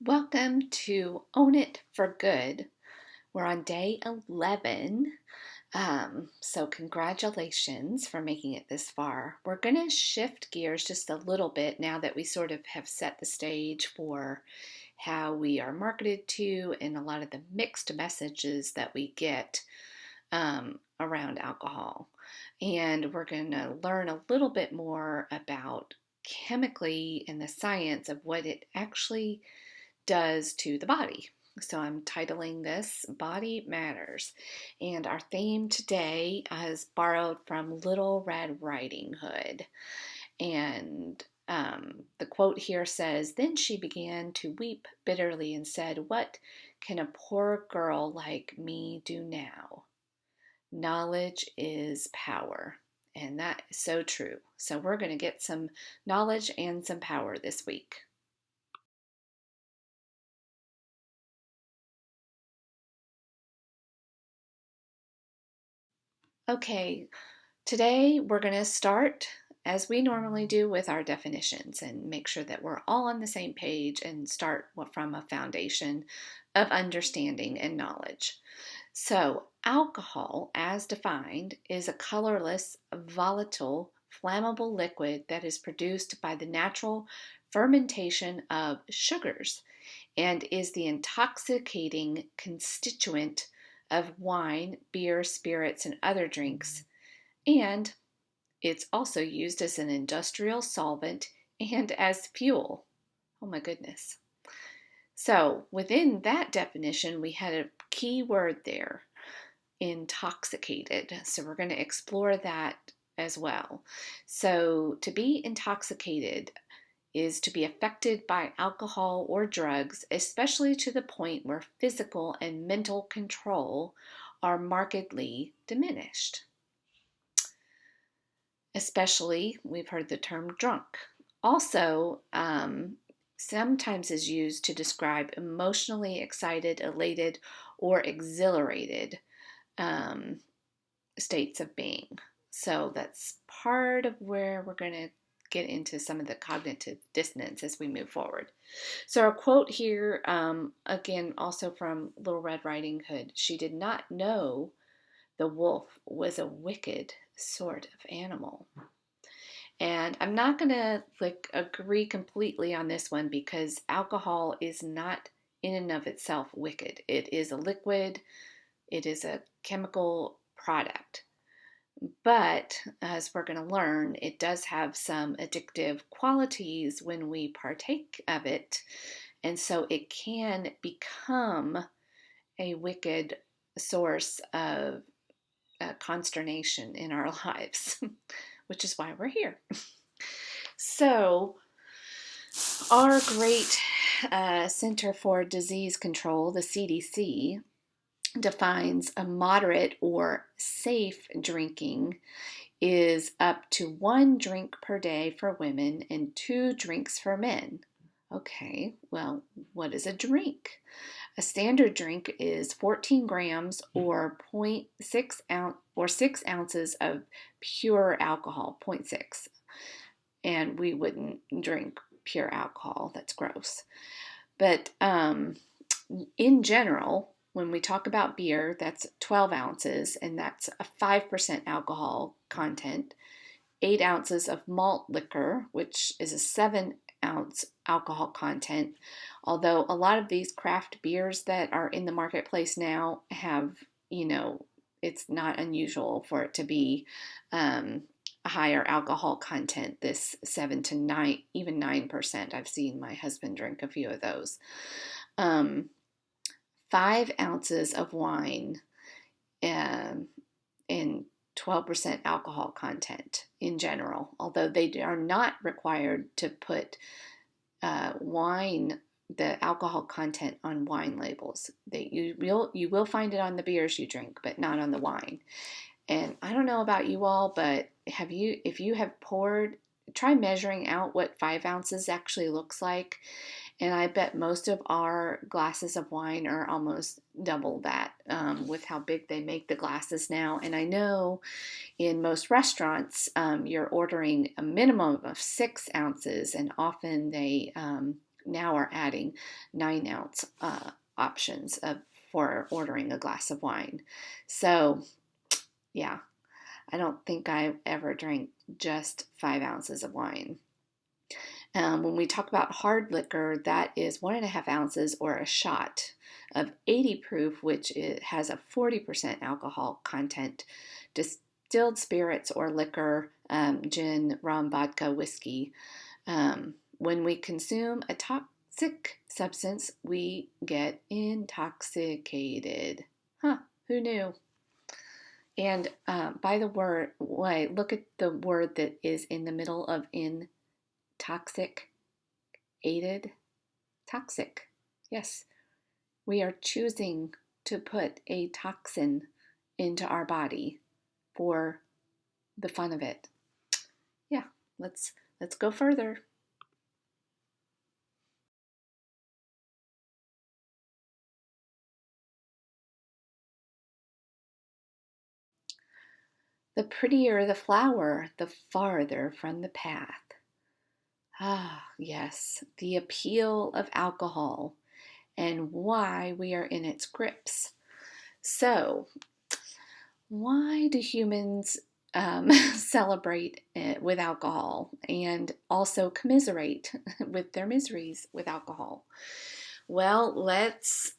Welcome to Own It for Good. We're on day 11. So, congratulations for making it this far. We're going to shift gears just a little bit now that we sort of have set the stage for how we are marketed to and a lot of the mixed messages that we get around alcohol. And we're going to learn a little bit more about chemically and the science of what it actually does to the body. So I'm titling this Body Matters. And our theme today is borrowed from Little Red Riding Hood. And the quote here says, "Then she began to weep bitterly and said, 'What can a poor girl like me do now? Knowledge is power.'" And that is so true. So we're going to get some knowledge and some power this week. Okay, today we're going to start as we normally do with our definitions and make sure that we're all on the same page and start from a foundation of understanding and knowledge. So, alcohol, as defined, is a colorless, volatile, flammable liquid that is produced by the natural fermentation of sugars and is the intoxicating constituent of wine, beer, spirits, and other drinks. And it's also used as an industrial solvent and as fuel. Oh my goodness. So, within that definition, we had a key word there, intoxicated. So, we're going to explore that as well. So, to be intoxicated is to be affected by alcohol or drugs, especially to the point where physical and mental control are markedly diminished. Especially, we've heard the term drunk. Also, sometimes is used to describe emotionally excited, elated, or exhilarated states of being. So that's part of where we're going to get into some of the cognitive dissonance as we move forward. So our quote here, again, also from Little Red Riding Hood, "She did not know the wolf was a wicked sort of animal." And I'm not going to agree completely on this one because alcohol is not in and of itself wicked. It is a liquid, it is a chemical product. But as we're going to learn, it does have some addictive qualities when we partake of it. And so it can become a wicked source of consternation in our lives, which is why we're here. So, our great Center for Disease Control, the CDC, defines a moderate or safe drinking is up to 1 drink per day for women and 2 drinks for men. Okay, well, what is a drink? A standard drink is 14 grams or 0.6 ounce or 6 ounces of pure alcohol, 0.6. And we wouldn't drink pure alcohol. That's gross. But in general, when we talk about beer, that's 12 ounces, and that's a 5% alcohol content. 8 ounces of malt liquor, which is a 7-ounce alcohol content. Although a lot of these craft beers that are in the marketplace now have, it's not unusual for it to be a higher alcohol content, this 7 to 9, even 9%. I've seen my husband drink a few of those. 5 ounces of wine and 12% alcohol content in general, although they are not required to put the alcohol content on wine labels. You will find it on the beers you drink, but not on the wine. And I don't know about you all, but if you have poured, try measuring out what 5 ounces actually looks like. And I bet most of our glasses of wine are almost double that with how big they make the glasses now. And I know in most restaurants, you're ordering a minimum of 6 ounces, and often they now are adding 9-ounce options for ordering a glass of wine. So, yeah, I don't think I ever drank just 5 ounces of wine. When we talk about hard liquor, that is 1.5 ounces or a shot of 80 proof, which has a 40% alcohol content. Distilled spirits or liquor, gin, rum, vodka, whiskey. When we consume a toxic substance, we get intoxicated. Huh, who knew? And by the way, look at the word that is in the middle of intoxicated. Toxic. Yes, we are choosing to put a toxin into our body for the fun of it. Yeah, let's go further. The prettier the flower, the farther from the path. Ah, yes, the appeal of alcohol and why we are in its grips. So, why do humans celebrate with alcohol and also commiserate with their miseries with alcohol? Well, let's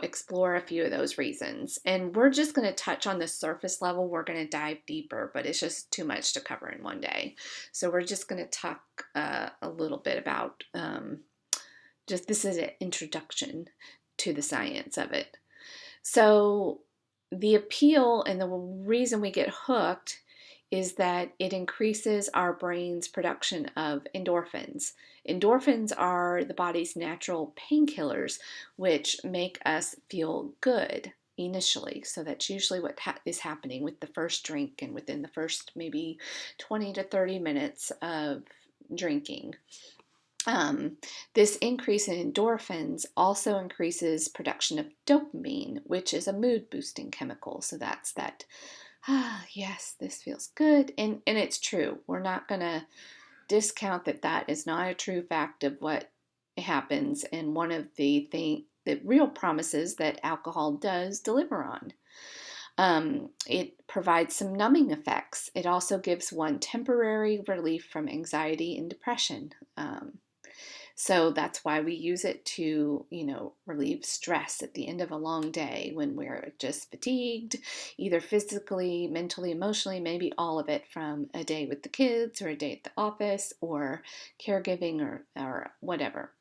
explore a few of those reasons. And we're just going to touch on the surface level. We're going to dive deeper, but it's just too much to cover in one day. So we're just going to talk a little bit about just this is an introduction to the science of it. So the appeal and the reason we get hooked is that it increases our brain's production of endorphins. Endorphins are the body's natural painkillers, which make us feel good initially. So that's usually what is happening with the first drink and within the first maybe 20 to 30 minutes of drinking. This increase in endorphins also increases production of dopamine, which is a mood boosting chemical. So that's that, yes, this feels good. And it's true. We're not going to discount that is not a true fact of what happens and one of the real promises that alcohol does deliver on. It provides some numbing effects. It also gives one temporary relief from anxiety and depression. So that's why we use it to, relieve stress at the end of a long day when we're just fatigued, either physically, mentally, emotionally, maybe all of it from a day with the kids or a day at the office or caregiving or whatever.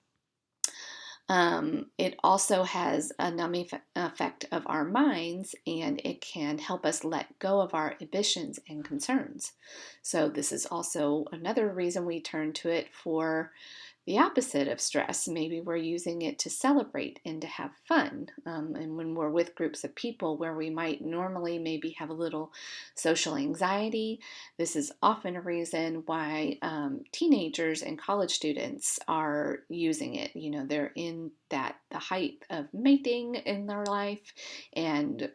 It also has a numbing effect of our minds, and it can help us let go of our ambitions and concerns. So this is also another reason we turn to it for the opposite of stress. Maybe we're using it to celebrate and to have fun. And when we're with groups of people where we might normally maybe have a little social anxiety, this is often a reason why teenagers and college students are using it. They're in the height of mating in their life and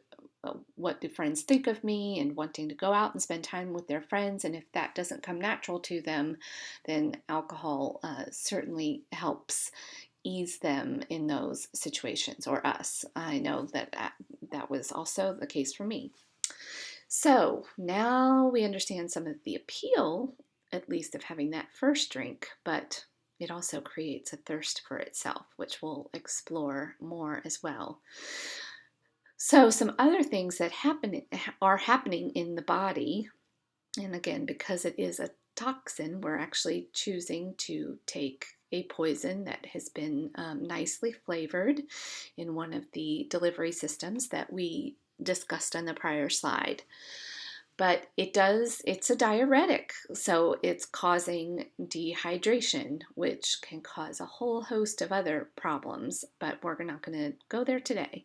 what do friends think of me and wanting to go out and spend time with their friends. And if that doesn't come natural to them, then alcohol certainly helps ease them in those situations, or us. I know that was also the case for me. So now we understand some of the appeal, at least of having that first drink, but it also creates a thirst for itself, which we'll explore more as well. So some other things that are happening in the body, and again, because it is a toxin, we're actually choosing to take a poison that has been nicely flavored in one of the delivery systems that we discussed on the prior slide. But it's a diuretic, so it's causing dehydration, which can cause a whole host of other problems, but we're not going to go there today.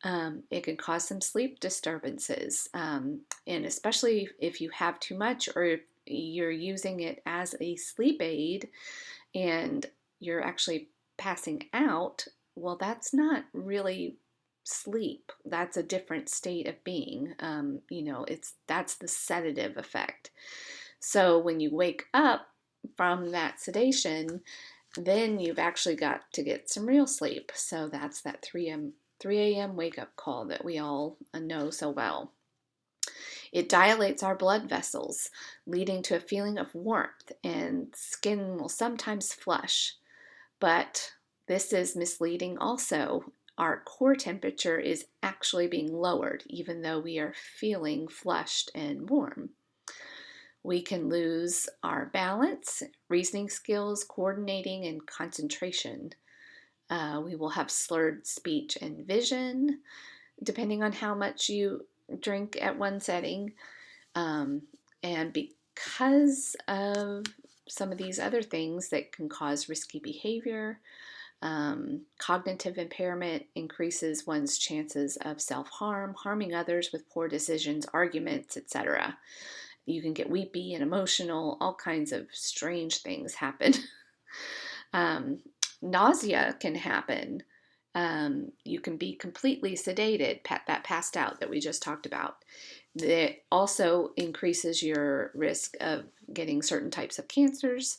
It can cause some sleep disturbances, and especially if you have too much or if you're using it as a sleep aid and you're actually passing out, well, that's not really sleep. That's a different state of being. That's the sedative effect. So when you wake up from that sedation, then you've actually got to get some real sleep. So that's that 3 a.m. wake up call that we all know so well. It dilates our blood vessels, leading to a feeling of warmth, and skin will sometimes flush. But this is misleading also. Our core temperature is actually being lowered, even though we are feeling flushed and warm. We can lose our balance, reasoning skills, coordinating, and concentration. We will have slurred speech and vision, depending on how much you drink at one setting. And because of some of these other things that can cause risky behavior, cognitive impairment increases one's chances of self-harm, harming others with poor decisions, arguments, etc. You can get weepy and emotional, all kinds of strange things happen. Nausea can happen. You can be completely sedated, that passed out that we just talked about. That also increases your risk of getting certain types of cancers,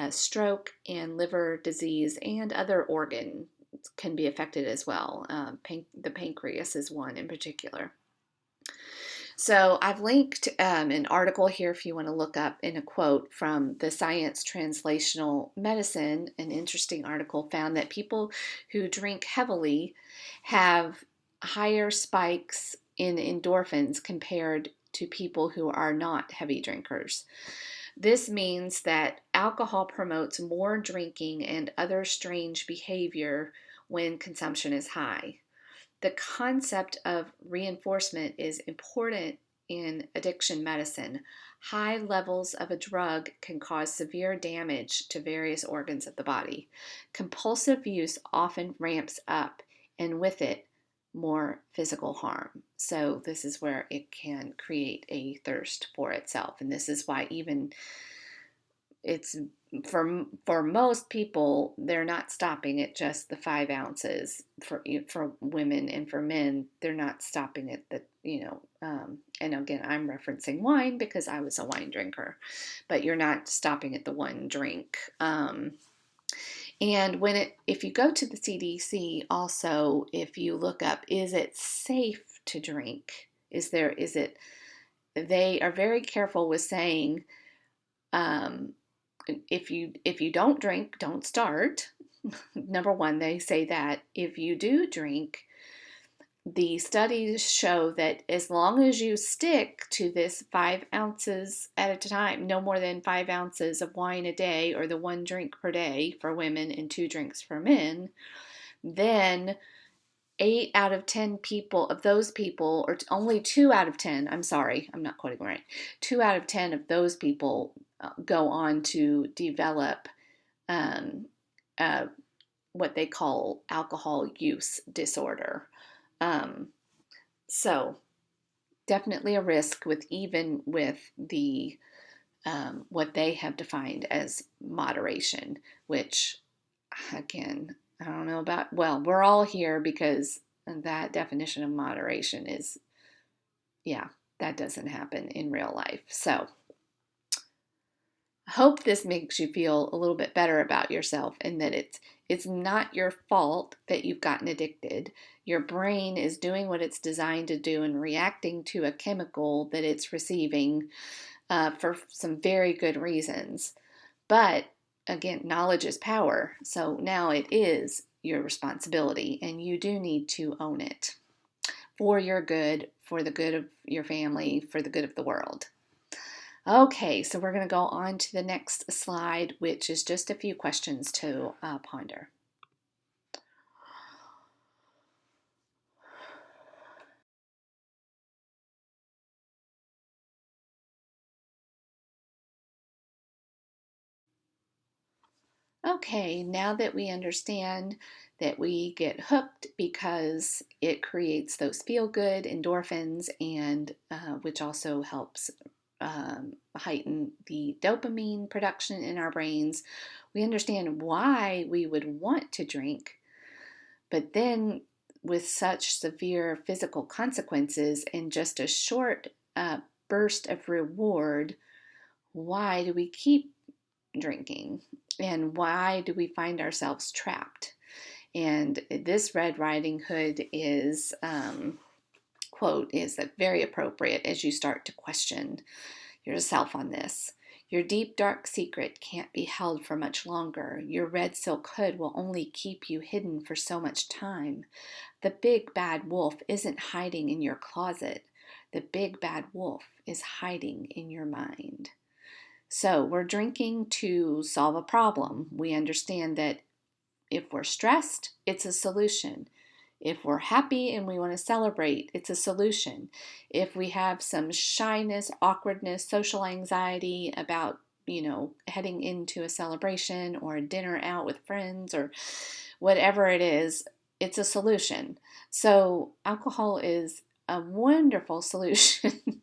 stroke, and liver disease, and other organs can be affected as well. The pancreas is one in particular. So I've linked an article here if you want to look up in a quote from the Science Translational Medicine. An interesting article found that people who drink heavily have higher spikes in endorphins compared to people who are not heavy drinkers. This means that alcohol promotes more drinking and other strange behavior when consumption is high. The concept of reinforcement is important in addiction medicine. High levels of a drug can cause severe damage to various organs of the body. Compulsive use often ramps up, and with it, more physical harm. So, this is where it can create a thirst for itself. And this is why even it's for most people, they're not stopping at just the 5 ounces. For women and for men, they're not stopping at the and again, I'm referencing wine because I was a wine drinker, but you're not stopping at the one drink. And if you go to the CDC, also, if you look up, is it safe to drink? They are very careful with saying, if you don't drink, don't start. Number one, they say that if you do drink, the studies show that as long as you stick to this 5 ounces at a time, no more than 5 ounces of wine a day, or the 1 drink per day for women and 2 drinks for men, then 8 out of 10 people of those people, or only 2 out of 10, I'm sorry, I'm not quoting right, 2 out of 10 of those people go on to develop what they call alcohol use disorder. So definitely a risk even with the what they have defined as moderation, which again, I don't know about, well, we're all here because that definition of moderation is, yeah, that doesn't happen in real life. So I hope this makes you feel a little bit better about yourself, and that it's not your fault that you've gotten addicted. Your brain is doing what it's designed to do and reacting to a chemical that it's receiving for some very good reasons. But again, knowledge is power. So now it is your responsibility, and you do need to own it for your good, for the good of your family, for the good of the world. Okay, so we're going to go on to the next slide, which is just a few questions to ponder. Okay, now that we understand that we get hooked because it creates those feel-good endorphins, and which also helps heighten the dopamine production in our brains, we understand why we would want to drink. But then, with such severe physical consequences and just a short burst of reward, why do we keep drinking and why do we find ourselves trapped. And this Red Riding Hood is quote is very appropriate as you start to question yourself on this. Your deep, dark secret can't be held for much longer. Your red silk hood will only keep you hidden for so much time. The big bad wolf isn't hiding in your closet. The big bad wolf is hiding in your mind. So we're drinking to solve a problem. We understand that if we're stressed, it's a solution. If we're happy and we want to celebrate, it's a solution. If we have some shyness, awkwardness, social anxiety about, heading into a celebration or a dinner out with friends or whatever it is, it's a solution. So alcohol is a wonderful solution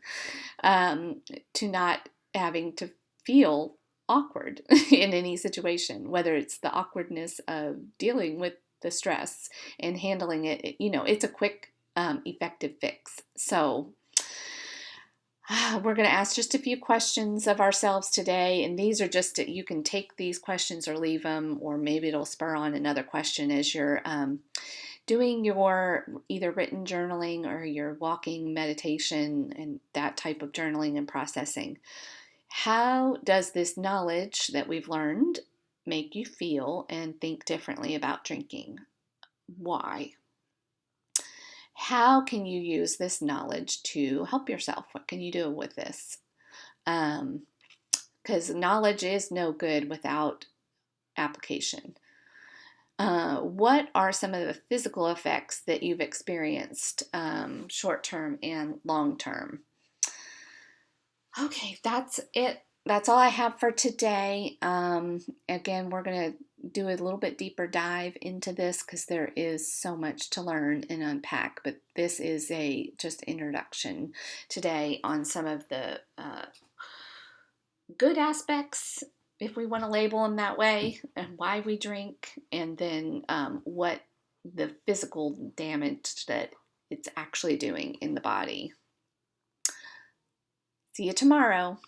to not having to feel awkward in any situation, whether it's the awkwardness of dealing with the stress and handling it. It's a quick, effective fix. So we're going to ask just a few questions of ourselves today, and these are just, you can take these questions or leave them, or maybe it'll spur on another question as you're doing your either written journaling or your walking meditation and that type of journaling and processing. How does this knowledge that we've learned make you feel and think differently about drinking? Why? How can you use this knowledge to help yourself? What can you do with this? Because knowledge is no good without application. What are some of the physical effects that you've experienced, short-term and long-term? Okay, that's it. That's all I have for today. Again, we're going to do a little bit deeper dive into this because there is so much to learn and unpack. But this is just introduction today on some of the good aspects, if we want to label them that way, and why we drink, and then what the physical damage that it's actually doing in the body. See you tomorrow.